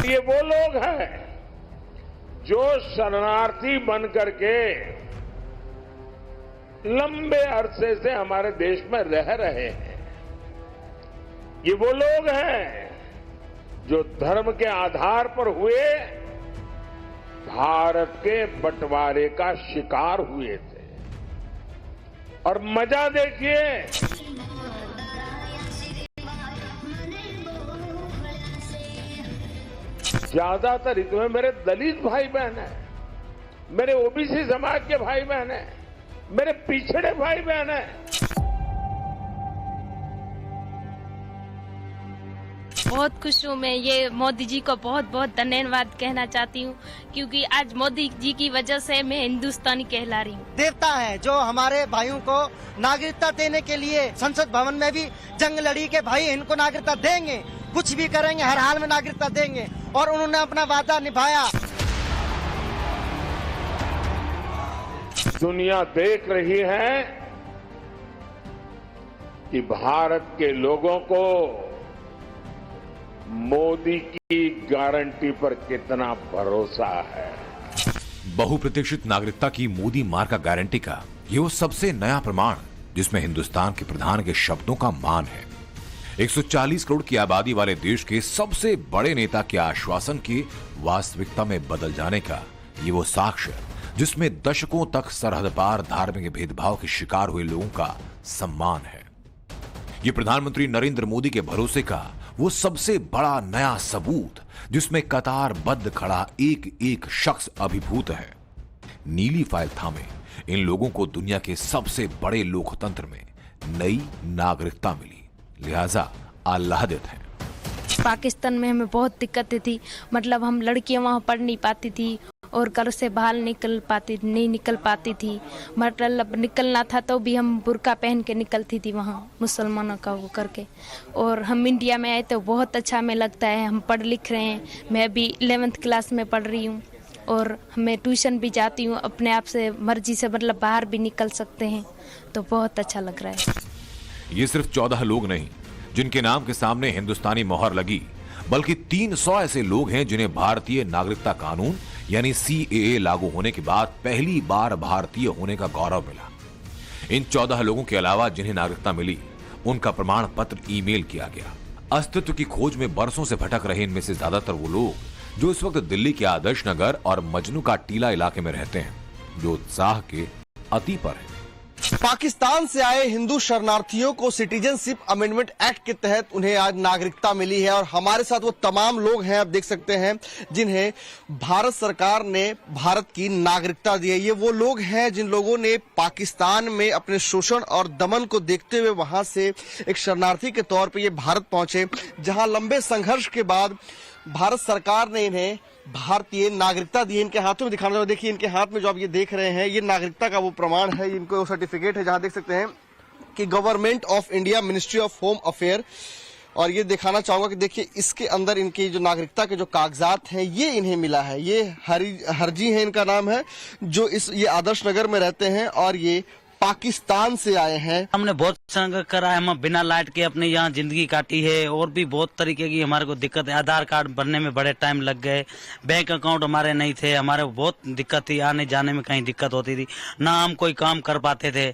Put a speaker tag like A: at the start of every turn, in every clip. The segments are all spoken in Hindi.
A: ये वो लोग हैं जो शरणार्थी बन करके लंबे अरसे से हमारे देश में रह रहे हैं। ये वो लोग हैं जो धर्म के आधार पर हुए भारत के बंटवारे का शिकार हुए थे। और मजा देखिए, ज्यादातर इसमें मेरे दलित भाई बहन हैं, मेरे ओबीसी समाज के भाई बहन हैं, मेरे पिछड़े भाई बहन हैं।
B: बहुत खुश हूँ मैं, ये मोदी जी को बहुत बहुत धन्यवाद कहना चाहती हूँ, क्योंकि आज मोदी जी की वजह से मैं हिंदुस्तानी कहला रही हूँ।
C: देवता है जो हमारे भाइयों को नागरिकता देने के लिए संसद भवन में भी जंग लड़ी के भाई इनको नागरिकता देंगे, कुछ भी करेंगे, हर हाल में नागरिकता देंगे, और उन्होंने अपना वादा निभाया।
A: दुनिया देख रही है कि भारत के लोगों को मोदी की गारंटी पर कितना भरोसा है।
D: बहुप्रतीक्षित नागरिकता की मोदी मार्का गारंटी का ये वो सबसे नया प्रमाण जिसमें हिंदुस्तान के प्रधान के शब्दों का मान है। 140 करोड़ की आबादी वाले देश के सबसे बड़े नेता के आश्वासन की वास्तविकता में बदल जाने का ये वो साक्ष्य जिसमें दशकों तक सरहद पार धार्मिक भेदभाव के शिकार हुए लोगों का सम्मान है। ये प्रधानमंत्री नरेंद्र मोदी के भरोसे का वो सबसे बड़ा नया सबूत जिसमें कतारबद्ध खड़ा एक एक शख्स अभिभूत है। नीली फाइल थामे इन लोगों को दुनिया के सबसे बड़े लोकतंत्र में नई नागरिकता मिली, लिहाजा आह्लादित हैं।
B: पाकिस्तान में हमें बहुत दिक्कतें थी, मतलब हम लड़कियां वहां पढ़ नहीं पाती थी और घर से बाहर नहीं निकल पाती थी, मतलब निकलना था तो भी हम बुर्का पहन के निकलती थी वहाँ मुसलमानों का वो करके। और हम इंडिया में आए तो बहुत अच्छा हमें लगता है, हम पढ़ लिख रहे हैं, मैं भी 11th क्लास में पढ़ रही हूँ और मैं ट्यूशन भी जाती हूँ, अपने आप से मर्जी से मतलब बाहर भी निकल सकते हैं, तो बहुत अच्छा लग रहा है।
D: ये सिर्फ 14 लोग नहीं जिनके नाम के सामने हिंदुस्तानी मोहर लगी, बल्कि 300 ऐसे लोग हैं जिन्हें भारतीय नागरिकता कानून यानी CAA लागू होने के बाद पहली बार भारतीय होने का गौरव मिला। इन 14 लोगों के अलावा जिन्हें नागरिकता मिली, उनका प्रमाण पत्र ईमेल किया गया। अस्तित्व की खोज में बरसों से भटक रहे इनमें से ज्यादातर वो लोग जो इस वक्त दिल्ली के आदर्श नगर और मजनू का टीला इलाके में रहते हैं, जो उत्साह के अति पर है।
C: पाकिस्तान से आए हिंदू शरणार्थियों को सिटीजनशिप अमेंडमेंट एक्ट के तहत उन्हें आज नागरिकता मिली है, और हमारे साथ वो तमाम लोग हैं, आप देख सकते हैं, जिन्हें भारत सरकार ने भारत की नागरिकता दी है। ये वो लोग हैं जिन लोगों ने पाकिस्तान में अपने शोषण और दमन को देखते हुए वहां से एक शरणार्थी के तौर पर ये भारत पहुंचे, जहां लंबे संघर्ष के बाद भारत सरकार ने इन्हें भारतीय नागरिकता दी है। इनके हाथों में दिखाना चाहिए, देखिए इनके हाथ में जो आप ये देख रहे हैं, ये नागरिकता का वो प्रमाण है, इनको सर्टिफिकेट है, जहां देख सकते हैं कि government of India, ministry of home affair. और ये दिखाना चाहूंगा कि देखिए इसके अंदर इनकी जो नागरिकता के जो कागजात हैं ये इन्हें मिला है। ये हरजी है इनका नाम है, जो ये आदर्श नगर में रहते हैं और ये पाकिस्तान से आए हैं।
E: हमने बहुत संघर्ष करा है, हम बिना लाइट के अपने यहाँ जिंदगी काटी है, और भी बहुत तरीके की हमारे को दिक्कत है। आधार कार्ड बनने में बड़े टाइम लग गए, बैंक अकाउंट हमारे नहीं थे, हमारे बहुत दिक्कत थी, आने जाने में कहीं दिक्कत होती थी, ना हम कोई काम कर पाते थे।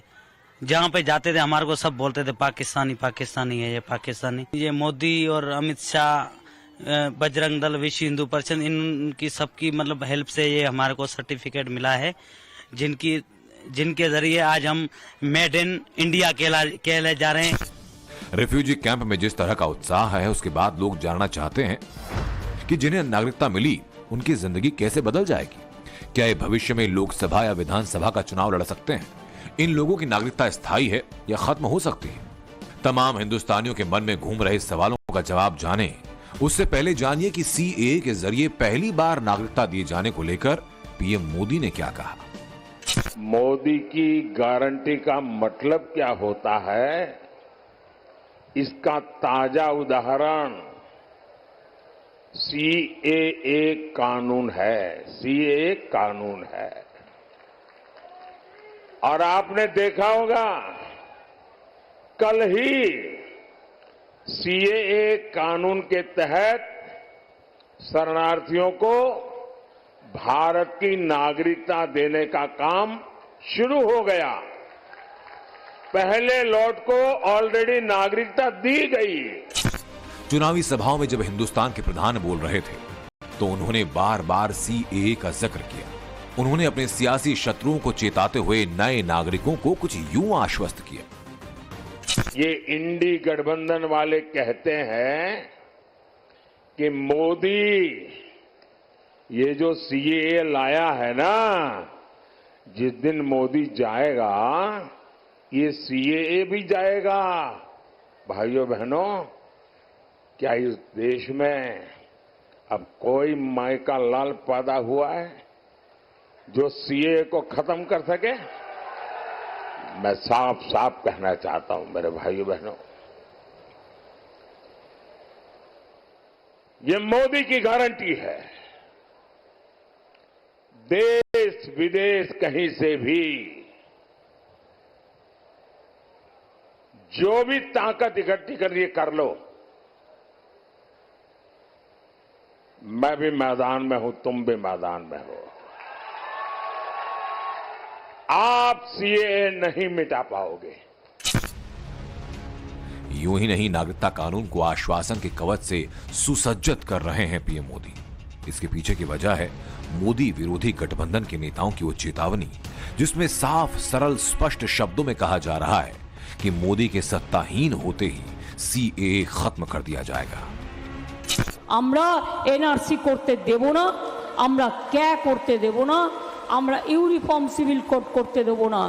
E: जहाँ पे जाते थे हमारे को सब बोलते थे पाकिस्तानी पाकिस्तानी है, ये पाकिस्तानी। ये मोदी और अमित शाह, बजरंग दल, विश्व हिंदू परिषद, इनकी सबकी मतलब हेल्प से ये हमारे को सर्टिफिकेट मिला है, जिनके जरिए आज हम मेड इन इंडिया कहले जा रहे हैं।
D: रिफ्यूजी कैंप में जिस तरह का उत्साह है, उसके बाद लोग जानना चाहते हैं कि जिन्हें नागरिकता मिली उनकी जिंदगी कैसे बदल जाएगी। क्या ये भविष्य में लोकसभा या विधानसभा का चुनाव लड़ सकते हैं? इन लोगों की नागरिकता स्थायी है या खत्म हो सकती है? तमाम हिंदुस्तानियों के मन में घूम रहे सवालों का जवाब जाने उससे पहले जानिए कि CAA के जरिए पहली बार नागरिकता दिए जाने को लेकर PM मोदी ने क्या कहा।
A: मोदी की गारंटी का मतलब क्या होता है, इसका ताजा उदाहरण CAA कानून है। CAA कानून है, और आपने देखा होगा कल ही CAA कानून के तहत शरणार्थियों को भारत की नागरिकता देने का काम शुरू हो गया। पहले लॉट को ऑलरेडी नागरिकता दी गई।
D: चुनावी सभाओं में जब हिंदुस्तान के प्रधान बोल रहे थे तो उन्होंने बार बार सीएए का जिक्र किया। उन्होंने अपने सियासी शत्रुओं को चेताते हुए नए नागरिकों को कुछ यूं आश्वस्त किया।
A: ये इंडी गठबंधन वाले कहते हैं कि मोदी ये जो सीएए लाया है ना, जिस दिन मोदी जाएगा ये सीएए भी जाएगा। भाइयों बहनों, क्या इस देश में अब कोई माई का लाल पैदा हुआ है जो सीएए को खत्म कर सके? मैं साफ साफ कहना चाहता हूं मेरे भाइयों बहनों, ये मोदी की गारंटी है। देश विदेश कहीं से भी जो भी ताकत इकट्ठी करनी है कर लो। मैं भी मैदान में हूं, तुम भी मैदान में हो। आप सीएए नहीं मिटा पाओगे।
D: यूं ही नहीं, नागरिकता कानून को आश्वासन के कवच से सुसज्जित कर रहे हैं पीएम मोदी। इसके पीछे की वजह है मोदी विरोधी गठबंधन के नेताओं की वो चेतावनी, जिसमें साफ सरल स्पष्ट शब्दों में कहा जा रहा है कि मोदी के सत्ताहीन होते ही सीएए खत्म कर दिया जाएगा।
F: আমরা এনআরসি করতে দেব না, আমরা ক্যা করতে দেব না, আমরা ইউনিফর্ম সিভিল কোড করতে দেব না।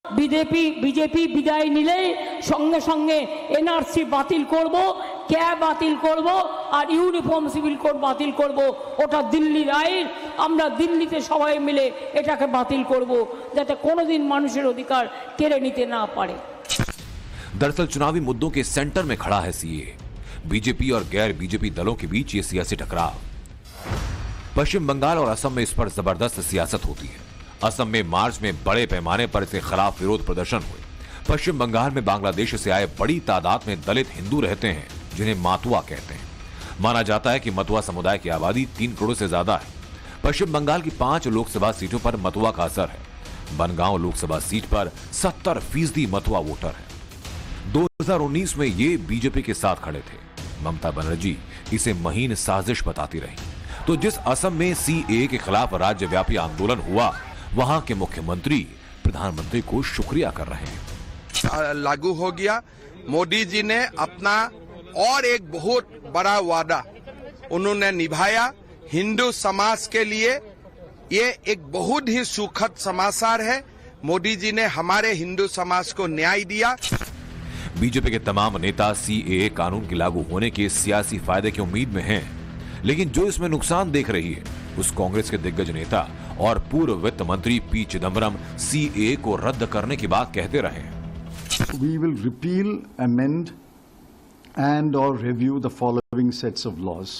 F: বিজেপি বিদায় নিলে সঙ্গে সঙ্গে এনআরসি বাতিল করব, ক্যা বাতিল করব আর ইউনিফর্ম সিভিল কোড বাতিল করব। ওটা দিল্লির আইন, আমরা দিল্লিতে সবাই মিলে এটাকে বাতিল করব যাতে কোনোদিন মানুষের অধিকার কেড়ে নিতে না পারে।
D: दरअसल चुनावी मुद्दों के सेंटर में खड़ा है सीएए। बीजेपी और गैर बीजेपी दलों के बीच ये सियासी टकराव। पश्चिम बंगाल और असम में इस पर जबरदस्त सियासत होती है। असम में मार्च में बड़े पैमाने पर इसके खिलाफ विरोध प्रदर्शन हुए। पश्चिम बंगाल में बांग्लादेश से आए बड़ी तादाद में दलित हिंदू रहते हैं, जिन्हें मातुआ कहते हैं। माना जाता है कि मतुआ समुदाय की आबादी 3 करोड़ से ज्यादा है। पश्चिम बंगाल की 5 लोकसभा सीटों पर मतुआ का असर है। बनगांव लोकसभा सीट पर 70% मतुआ वोटर है। 2019 में ये बीजेपी के साथ खड़े थे। ममता बनर्जी इसे महीन साजिश बताती रही। तो जिस असम में सीएए के खिलाफ राज्यव्यापी आंदोलन हुआ, वहां के मुख्यमंत्री प्रधानमंत्री को शुक्रिया कर रहे हैं।
G: लागू हो गया। मोदी जी ने अपना और एक बहुत बड़ा वादा उन्होंने निभाया। हिंदू समाज के लिए ये एक बहुत ही सुखद समाचार है। मोदी जी ने हमारे हिंदू समाज को न्याय दिया।
D: बीजेपी के तमाम नेता सीएए कानून के लागू होने के सियासी फायदे की उम्मीद में हैं, लेकिन जो इसमें नुकसान देख रही है उस कांग्रेस के दिग्गज नेता और पूर्व वित्त मंत्री पी चिदम्बरम सीएए को रद्द करने की बात कहते रहे हैं।
H: We will repeal, amend and or review the following sets of laws.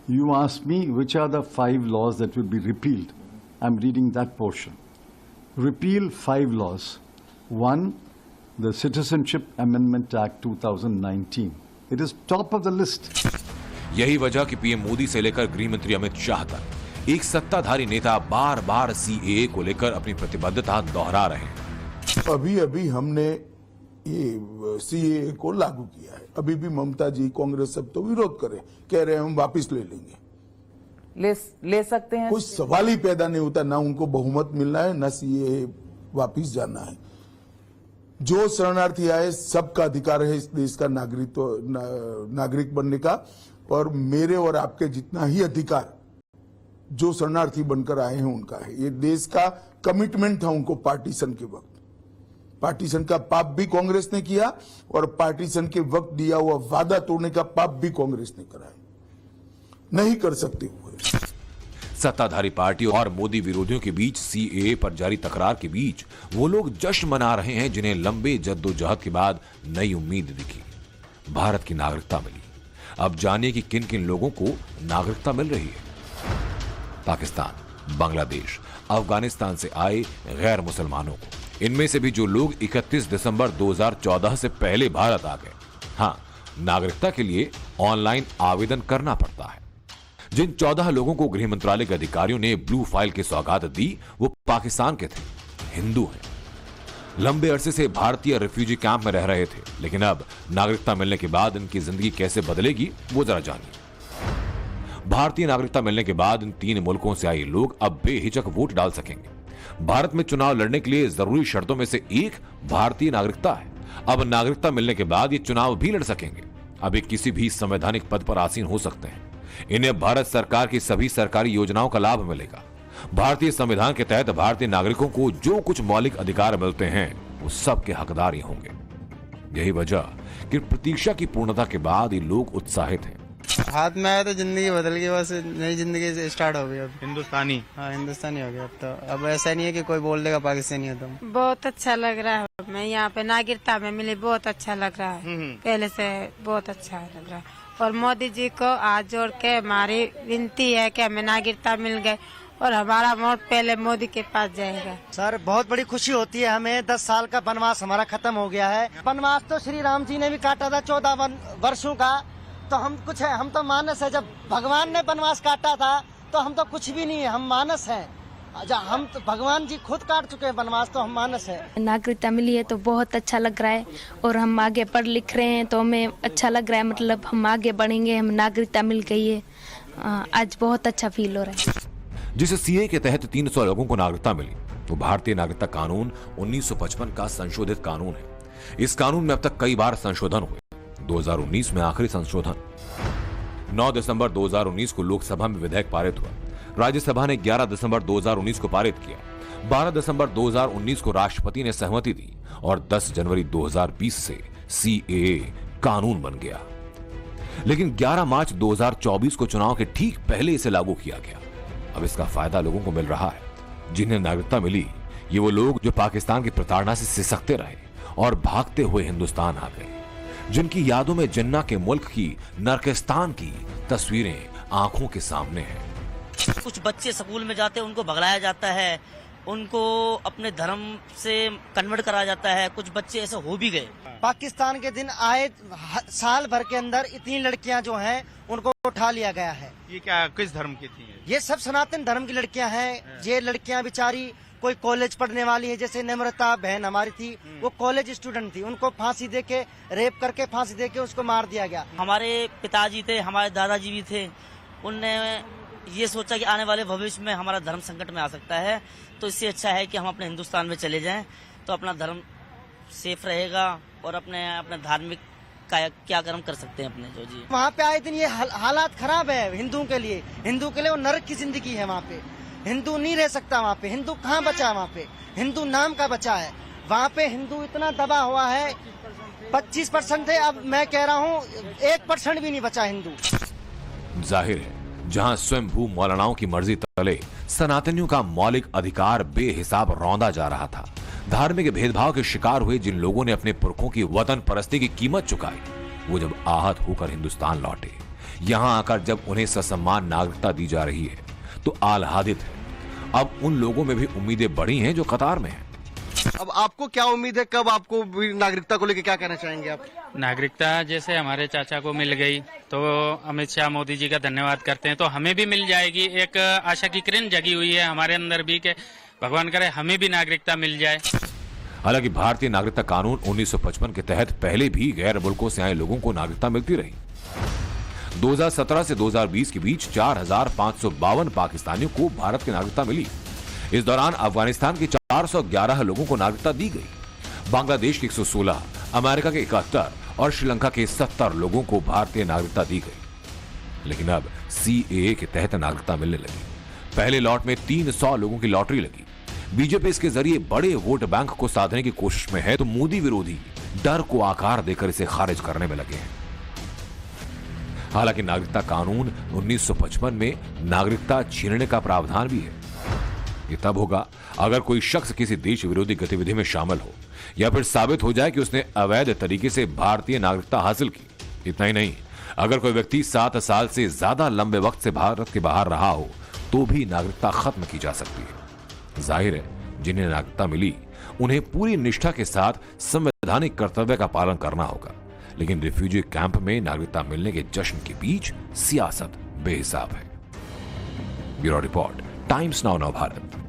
H: You asked me which are the 5 laws that will be repealed. I'm reading that portion. Repeal 5 laws. 1. The Citizenship Amendment Act 2019. It is top of the list.
D: यही वजह कि पीएम मोदी से लेकर गृह मंत्री अमित शाह तक एक सत्ताधारी नेता बार बार सीएए को लेकर अपनी प्रतिबद्धता दोहरा रहे हैं।
I: अभी अभी हमने ये सीएए को लागू किया है। अभी भी ममता जी, कांग्रेस सब तो विरोध करे, कह रहे हैं हम वापस ले लेंगे।
J: ले सकते हैं।
I: कोई सवाल ही पैदा नहीं होता। ना उनको बहुमत मिलना है, ना सीएए वापस जाना है। जो शरणार्थी आए सबका अधिकार है इस देश का नागरिक बनने का, और मेरे और आपके जितना ही अधिकार जो शरणार्थी बनकर आए हैं उनका है। ये देश का कमिटमेंट था उनको पार्टीशन के वक्त। पार्टीशन का पाप भी कांग्रेस ने किया और पार्टीशन के वक्त दिया हुआ वादा तोड़ने का पाप भी कांग्रेस ने करा है। नहीं कर सकते हुए।
D: सत्ताधारी पार्टी और मोदी विरोधियों के बीच सीएए पर जारी तकरार के बीच वो लोग जश्न मना रहे हैं जिन्हें लंबे जद्दोजहद के बाद नई उम्मीद दिखी। भारत की नागरिकता मिली। अब जानिए कि किन किन लोगों को नागरिकता मिल रही है। पाकिस्तान, बांग्लादेश, अफगानिस्तान से आए गैर मुसलमानों को। इनमें से भी जो लोग 31 दिसंबर 2014 से पहले भारत आ गए। हाँ, नागरिकता के लिए ऑनलाइन आवेदन करना पड़ता है। जिन 14 लोगों को गृह मंत्रालय के अधिकारियों ने ब्लू फाइल की सौगात दी वो पाकिस्तान के थे, हिंदू हैं, लंबे अरसे से भारतीय रिफ्यूजी कैंप में रह रहे थे, लेकिन अब नागरिकता मिलने के बाद इनकी जिंदगी कैसे बदलेगी वो जरा जानिए। भारतीय नागरिकता मिलने के बाद इन 3 मुल्कों से आए लोग अब बेहिचक वोट डाल सकेंगे। भारत में चुनाव लड़ने के लिए जरूरी शर्तों में से एक भारतीय नागरिकता है। अब नागरिकता मिलने के बाद ये चुनाव भी लड़ सकेंगे। अब ये किसी भी संवैधानिक पद पर आसीन हो सकते हैं। इन्हें भारत सरकार की सभी सरकारी योजनाओं का लाभ मिलेगा। भारतीय संविधान के तहत भारतीय नागरिकों को जो कुछ मौलिक अधिकार मिलते हैं वो सब के हकदार ही होंगे। यही वजह कि प्रतीक्षा की पूर्णता के बाद ये लोग उत्साहित हैं।
J: हाथ में आया तो जिंदगी बदल गई, बस नई जिंदगी स्टार्ट हो गई। अब
K: हिंदुस्तानी,
J: हाँ हिंदुस्तानी हो गया अब तो। अब ऐसा नहीं है कि कोई बोल देगा पाकिस्तानी है तुम।
L: बहुत अच्छा लग रहा है, मैं यहाँ पे नागरिकता में मिली, बहुत अच्छा लग रहा है, पहले से बहुत अच्छा लग रहा है। और मोदी जी को हाथ जोड़ के हमारी विनती है कि हमें नागरिकता मिल गए और हमारा वोट पहले मोदी के पास जाएगा।
M: सर बहुत बड़ी खुशी होती है हमें, 10 साल का वनवास हमारा खत्म हो गया है। वनवास तो श्री राम जी ने भी काटा था 14 वर्षों का, तो हम कुछ है, हम तो मानस है। जब भगवान ने वनवास काटा था तो हम तो कुछ भी नहीं है, हम मानस हैं। जब हम तो भगवान जी खुद काट चुके हैं वनवास, तो हम मानस है।
B: नागरिकता मिली है तो बहुत अच्छा लग रहा है और हम आगे पढ़ लिख रहे हैं तो हमें अच्छा लग रहा है, मतलब हम आगे बढ़ेंगे, हम नागरिकता मिल गई है, आज बहुत अच्छा फील हो रहा है।
D: जिस सीए के तहत 300 लोगों को नागरिकता मिली वो भारतीय नागरिकता कानून 1955 का संशोधित कानून है। इस कानून में अब तक कई बार संशोधन हुए। 2019 में आखिरी संशोधन 9 दिसंबर 2019 को लोकसभा में विधेयक पारित हुआ। राज्यसभा ने 11 दिसंबर 2019 को पारित किया। 12 दिसंबर 2019 को राष्ट्रपति ने सहमति दी और 10 जनवरी 2020 से सीएए कानून बन गया। लेकिन 11 मार्च 2024 को चुनाव के ठीक पहले इसे लागू किया गया। अब इसका फायदा लोगों को मिल रहा है। जिन्हें नागरिकता मिली ये वो लोग जो पाकिस्तान की प्रताड़ना से सिसकते रहे और भागते हुए हिंदुस्तान आ गए, जिनकी यादों में जिन्ना के मुल्क की नरकिस्तान की तस्वीरें आंखों के सामने हैं।
N: कुछ बच्चे स्कूल में जाते हैं, उनको भगाया जाता है, उनको अपने धर्म से कन्वर्ट कराया जाता है। कुछ बच्चे ऐसे हो भी गए।
M: पाकिस्तान के दिन आए साल भर के अंदर इतनी लड़कियां जो हैं उनको उठा लिया गया है।
K: ये क्या किस धर्म की थी?
M: ये सब सनातन धर्म की लड़कियां हैं। ये लड़कियां बेचारी कोई कॉलेज पढ़ने वाली है, जैसे नम्रता बहन हमारी थी, वो कॉलेज स्टूडेंट थी, उनको फांसी देके रेप करके फांसी देके उसको मार दिया गया।
N: हमारे पिताजी थे, हमारे दादाजी भी थे, उनने ये सोचा कि आने वाले भविष्य में हमारा धर्म संकट में आ सकता है, तो इससे अच्छा है कि हम अपने हिंदुस्तान में चले जाएं, तो अपना धर्म सेफ रहेगा और अपने धार्मिक क्रियाक्रम कर सकते हैं अपने। जो जी
M: वहाँ पे आए दिन ये हालात खराब है हिंदुओं के लिए। हिंदू के लिए वो नरक की जिंदगी है। वहाँ पे हिंदू नहीं रह सकता। वहाँ पे हिंदू कहाँ बचा है? वहाँ पे हिंदू नाम का बचा है। वहाँ पे हिंदू इतना दबा हुआ है, 25% है, अब मैं कह रहा हूँ 1% भी नहीं बचा हिंदू।
D: जाहिर है जहां स्वयंभू मौलानाओं की मर्जी तले सनातनियों का मौलिक अधिकार बेहिसाब रौंदा जा रहा था, धार्मिक भेदभाव के शिकार हुए जिन लोगों ने अपने पुरखों की वतन परस्ती की कीमत चुकाई, वो जब आहत होकर हिंदुस्तान लौटे, यहां आकर जब उन्हें ससम्मान नागरिकता दी जा रही है तो आह्लादित है। अब उन लोगों में भी उम्मीदें बढ़ी हैं जो कतार में हैं।
C: अब आपको क्या उम्मीद है, कब आपको नागरिकता को लेकर क्या कहना चाहेंगे आप?
O: नागरिकता जैसे हमारे चाचा को मिल गई तो अमित शाह मोदी जी का धन्यवाद करते हैं, तो हमें भी मिल जाएगी। एक आशा की किरण जगी हुई है हमारे अंदर भी कि भगवान करे हमें भी नागरिकता मिल जाए।
D: हालांकि भारतीय नागरिकता कानून 1955 के तहत पहले भी गैर मुल्कों से आए लोगों को नागरिकता मिलती रही। 2017 से 2020 के बीच 4,552 पाकिस्तानियों को भारत की नागरिकता मिली। इस दौरान अफगानिस्तान के 411 लोगों को नागरिकता दी गई, बांग्लादेश के 116, अमेरिका के 71 और श्रीलंका के 70 लोगों को भारतीय नागरिकता दी गई। लेकिन अब सीएए के तहत नागरिकता मिलने लगी। पहले लॉट में 300 लोगों की लॉटरी लगी। बीजेपी इसके जरिए बड़े वोट बैंक को साधने की कोशिश में है, तो मोदी विरोधी डर को आकार देकर इसे खारिज करने में लगे हैं। हालांकि नागरिकता कानून 1955 में नागरिकता छीनने का प्रावधान भी है। ये तब होगा अगर कोई शख्स किसी देश विरोधी गतिविधि में शामिल हो या फिर साबित हो जाए कि उसने अवैध तरीके से भारतीय नागरिकता हासिल की। इतना ही नहीं, अगर कोई व्यक्ति 7 साल से ज्यादा लंबे वक्त से भारत के बाहर रहा हो तो भी नागरिकता खत्म की जा सकती है। जाहिर है जिन्हें नागरिकता मिली उन्हें पूरी निष्ठा के साथ संवैधानिक कर्तव्य का पालन करना होगा। लेकिन रिफ्यूजी कैंप में नागरिकता मिलने के जश्न के बीच सियासत बेहिसाब है। ब्यूरो रिपोर्ट, टाइम्स नाउ नव भारत।